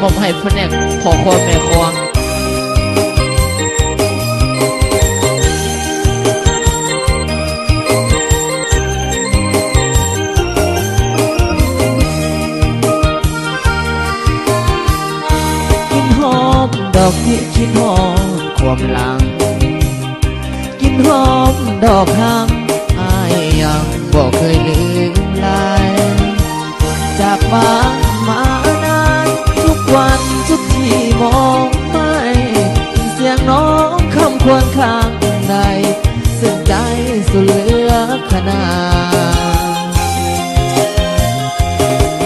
มอบให้แผนกขอความแม่ควงดอกที่คิดหอมความหลังกินหอมดอกหักอายยังบอกเคยลืมลายจากบ้านมานานทุกวันทุกที่มองไม่เสียงน้องคำควรข้างในซึ่งใจสุดเหลือขนาด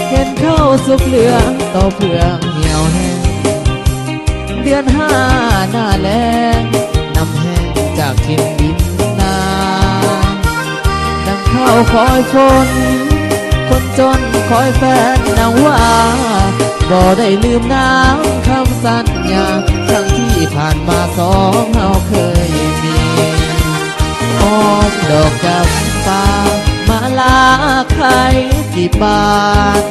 เห็นเข้าสุกเหลืองต่อเพื่อเหี่ยวแห้งเดือนห้าหน้าแล้งน้ำแห้งจากทินดินนาดังเข้าคอยฝนคนจนคอยแฟนนางว่าบ่ได้ลืมน้ำคำสัญญาทั้งที่ผ่านมาสองเราเคยมีอ้อมดอกจำปามาลาใครกี่บาน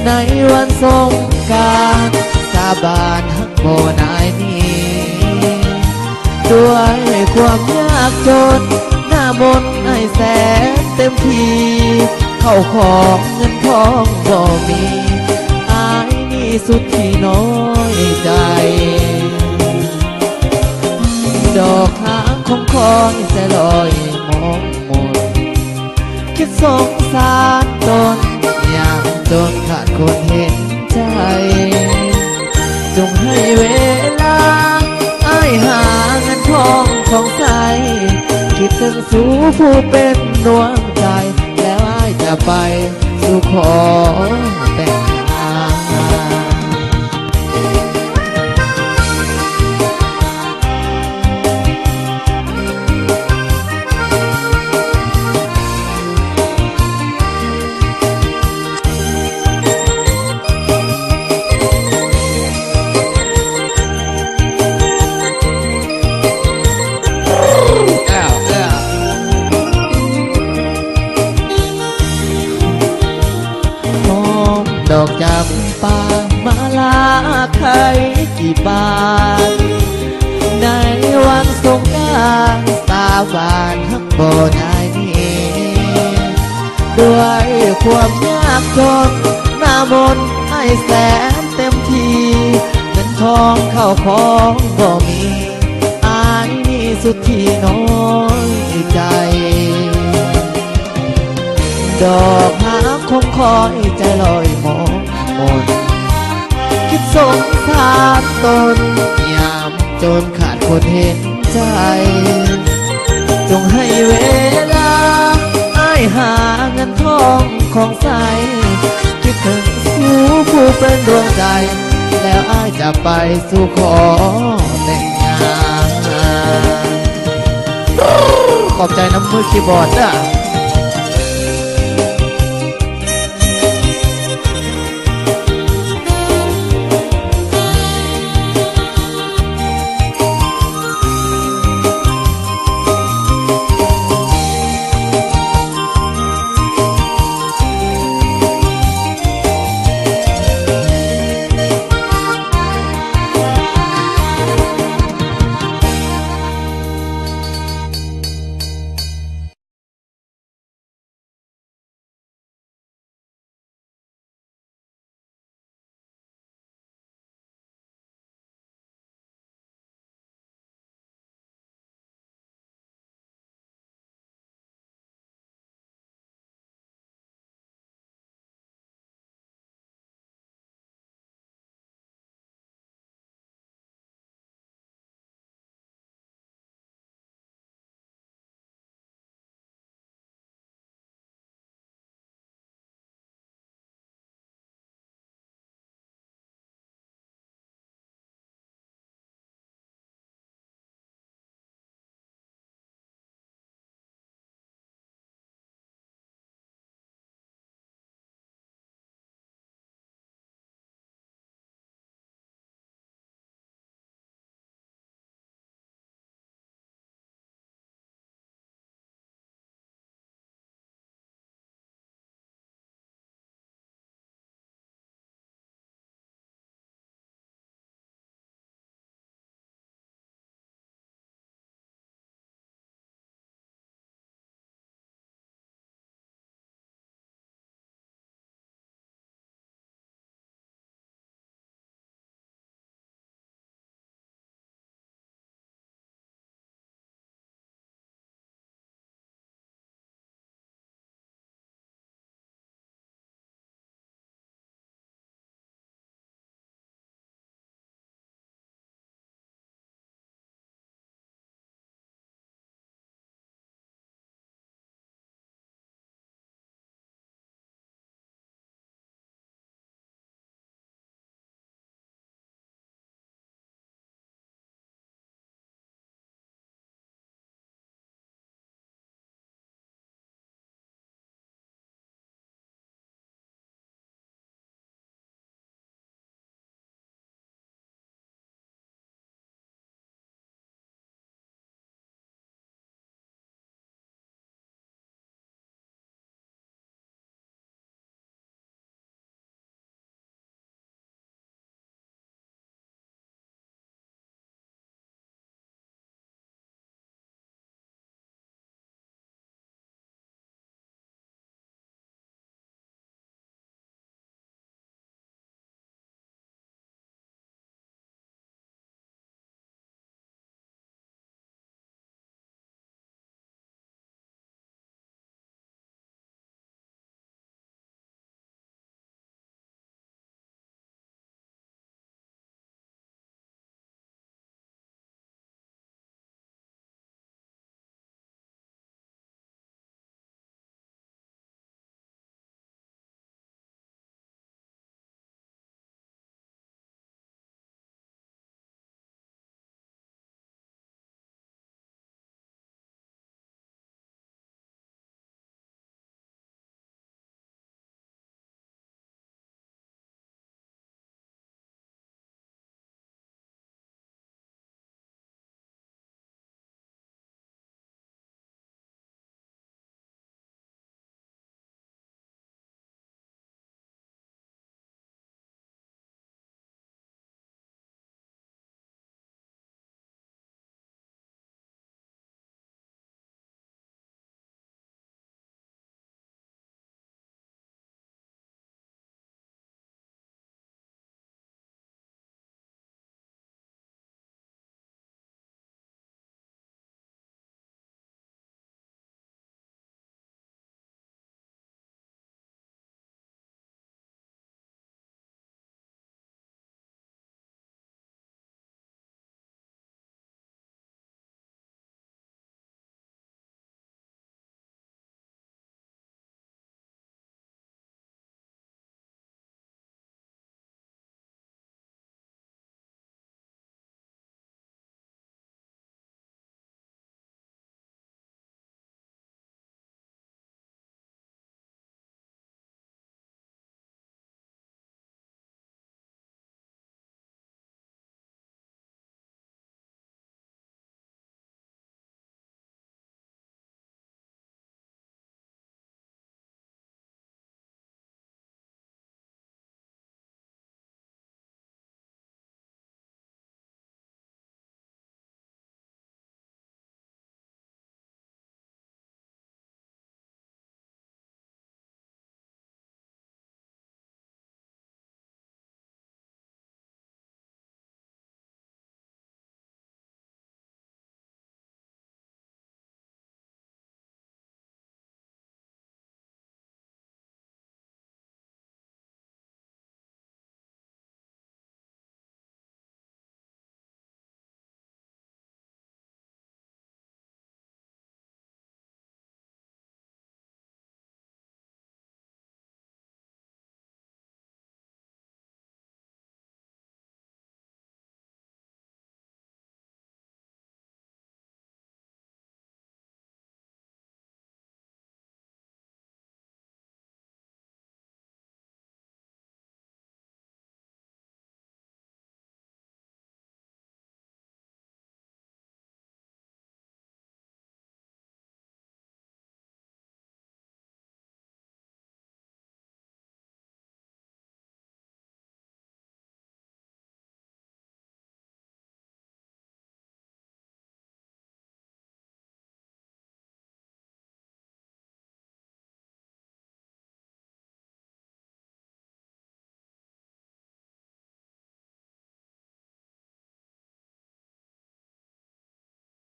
ในวันสงกรานต์สาบานฮักโบนายนี้ด้วยความยากจนหน้ามนต์ให้แสนเต็มทีเข้าของเงินทองบ่มีอายนี่สุดที่น้อยใจดอกหางคงคอยแต่ลอยมองหมดคิดสงสารตนยามจนขาดคนเห็นใจจงให้เวลาอ้ายหาเงินทองของใสคิดถึงสู่ผู้เป็นดวงใจแล้วอ้ายจะไปสู่ขอแต่งงานดอกจำปามาลาใครกี่บานในวันสงกรานต์สาบานฮักบ่ได้นี้ด้วยความยากจนหน้ามนต์ให้แสนเต็มทีเงินทองเข้าของบ่มีอายนี่สุดที่น้อยใจดอกหางคงคอยใจลอยมองมนคิดสงสารตนยามจนขาดคนเห็นใจจงให้เวลาอ้ายหาเงินทองของใสคิดถึงสู่ผู้เป็นดวงใจแล้วอ้ายจะไปสู่ขอแต่งงานขอบใจน้ำมือคีย์บอร์ดนะ